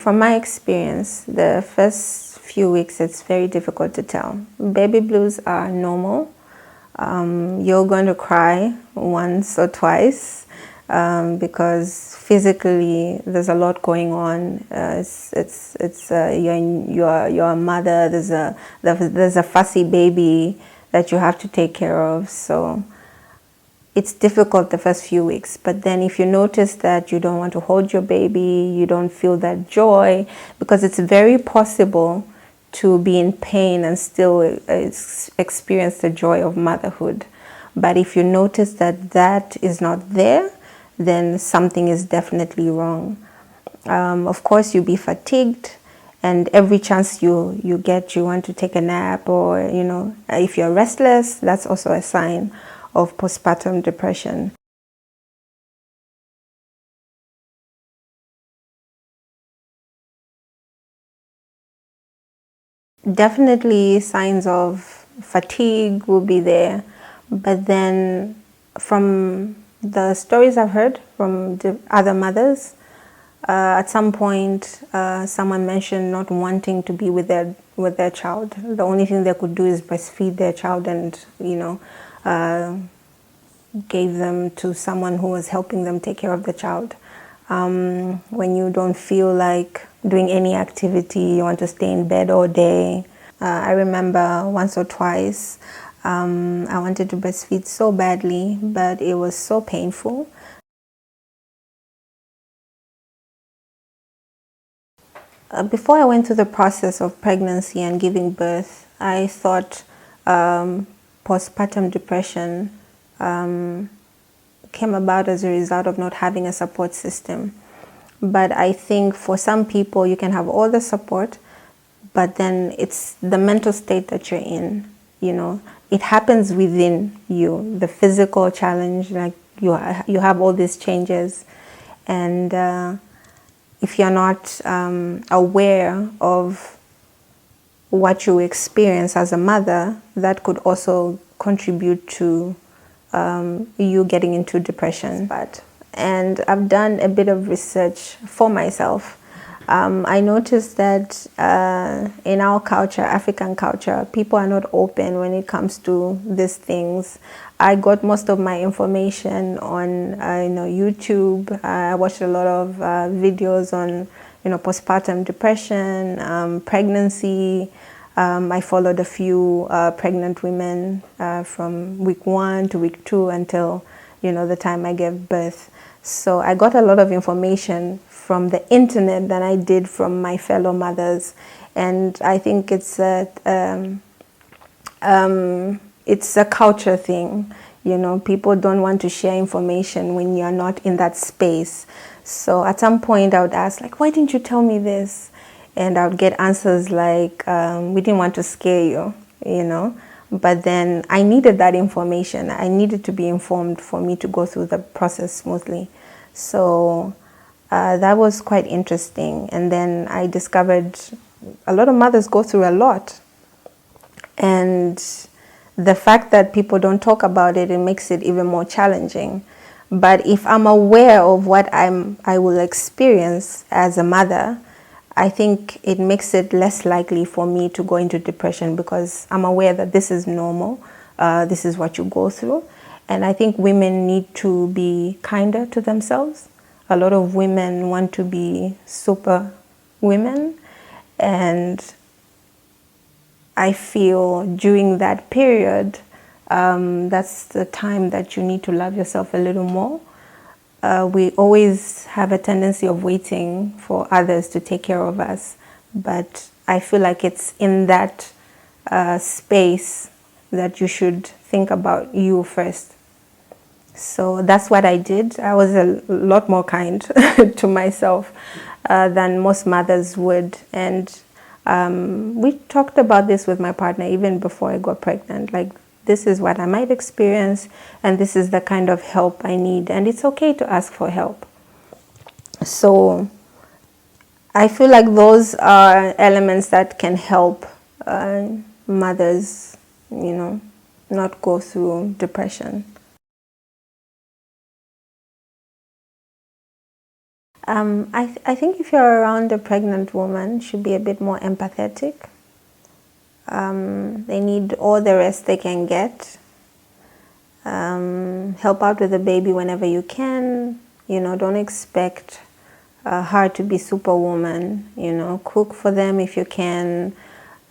From my experience, the first few weeks, it's very difficult to tell. Baby blues are normal. You're going to cry once or twice because physically there's a lot going on. You're a mother. There's a fussy baby that you have to take care of. So it's difficult the first few weeks, but then if you notice that you don't want to hold your baby, you don't feel that joy, because it's very possible to be in pain and still experience the joy of motherhood. But if you notice that that is not there, then something is definitely wrong. Of course, you'll be fatigued, and every chance you get, you want to take a nap, or if you're restless, that's also a sign of postpartum depression. Definitely signs of fatigue will be there, but then from the stories I've heard from the other mothers, at some point someone mentioned not wanting to be with their child. The only thing they could do is breastfeed their child and gave them to someone who was helping them take care of the child. When you don't feel like doing any activity, you want to stay in bed all day. I remember once or twice I wanted to breastfeed so badly, but it was so painful. Before I went through the process of pregnancy and giving birth, I thought postpartum depression came about as a result of not having a support system. But I think for some people, you can have all the support, but then it's the mental state that you're in. It happens within you. The physical challenge, like you have all these changes, and if you're not aware of what you experience as a mother, that could also contribute to you getting into depression. And I've done a bit of research for myself. I noticed that in our culture, African culture, people are not open when it comes to these things. I got most of my information on YouTube. I watched a lot of videos on postpartum depression, pregnancy. I followed a few pregnant women from week 1 to week 2 until the time I gave birth. So I got a lot of information from the internet than I did from my fellow mothers, and I think it's a culture thing. People don't want to share information when you're not in that space. So at some point I would ask, like, why didn't you tell me this? And I would get answers like, we didn't want to scare you, But then I needed that information. I needed to be informed for me to go through the process smoothly. So that was quite interesting. And then I discovered a lot of mothers go through a lot. And the fact that people don't talk about it, it makes it even more challenging. But if I'm aware of what I will experience as a mother, I think it makes it less likely for me to go into depression, because I'm aware that this is normal. This is what you go through. And I think women need to be kinder to themselves. A lot of women want to be super women. And I feel during that period, that's the time that you need to love yourself a little more. We always have a tendency of waiting for others to take care of us, but I feel like it's in that space that you should think about you first. So that's what I did. I was a lot more kind to myself than most mothers would. And we talked about this with my partner even before I got pregnant. Like, this is what I might experience, and this is the kind of help I need. And it's okay to ask for help. So I feel like those are elements that can help mothers, not go through depression. I think if you're around a pregnant woman, you should be a bit more empathetic. They need all the rest they can get. Help out with the baby whenever you can. Don't expect her to be superwoman. Cook for them if you can.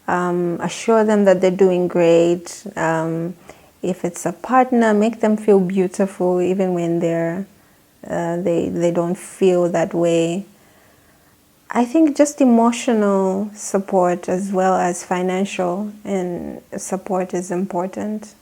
Assure them that they're doing great. If it's a partner, make them feel beautiful even when they don't feel that way. I think just emotional support as well as financial and support is important.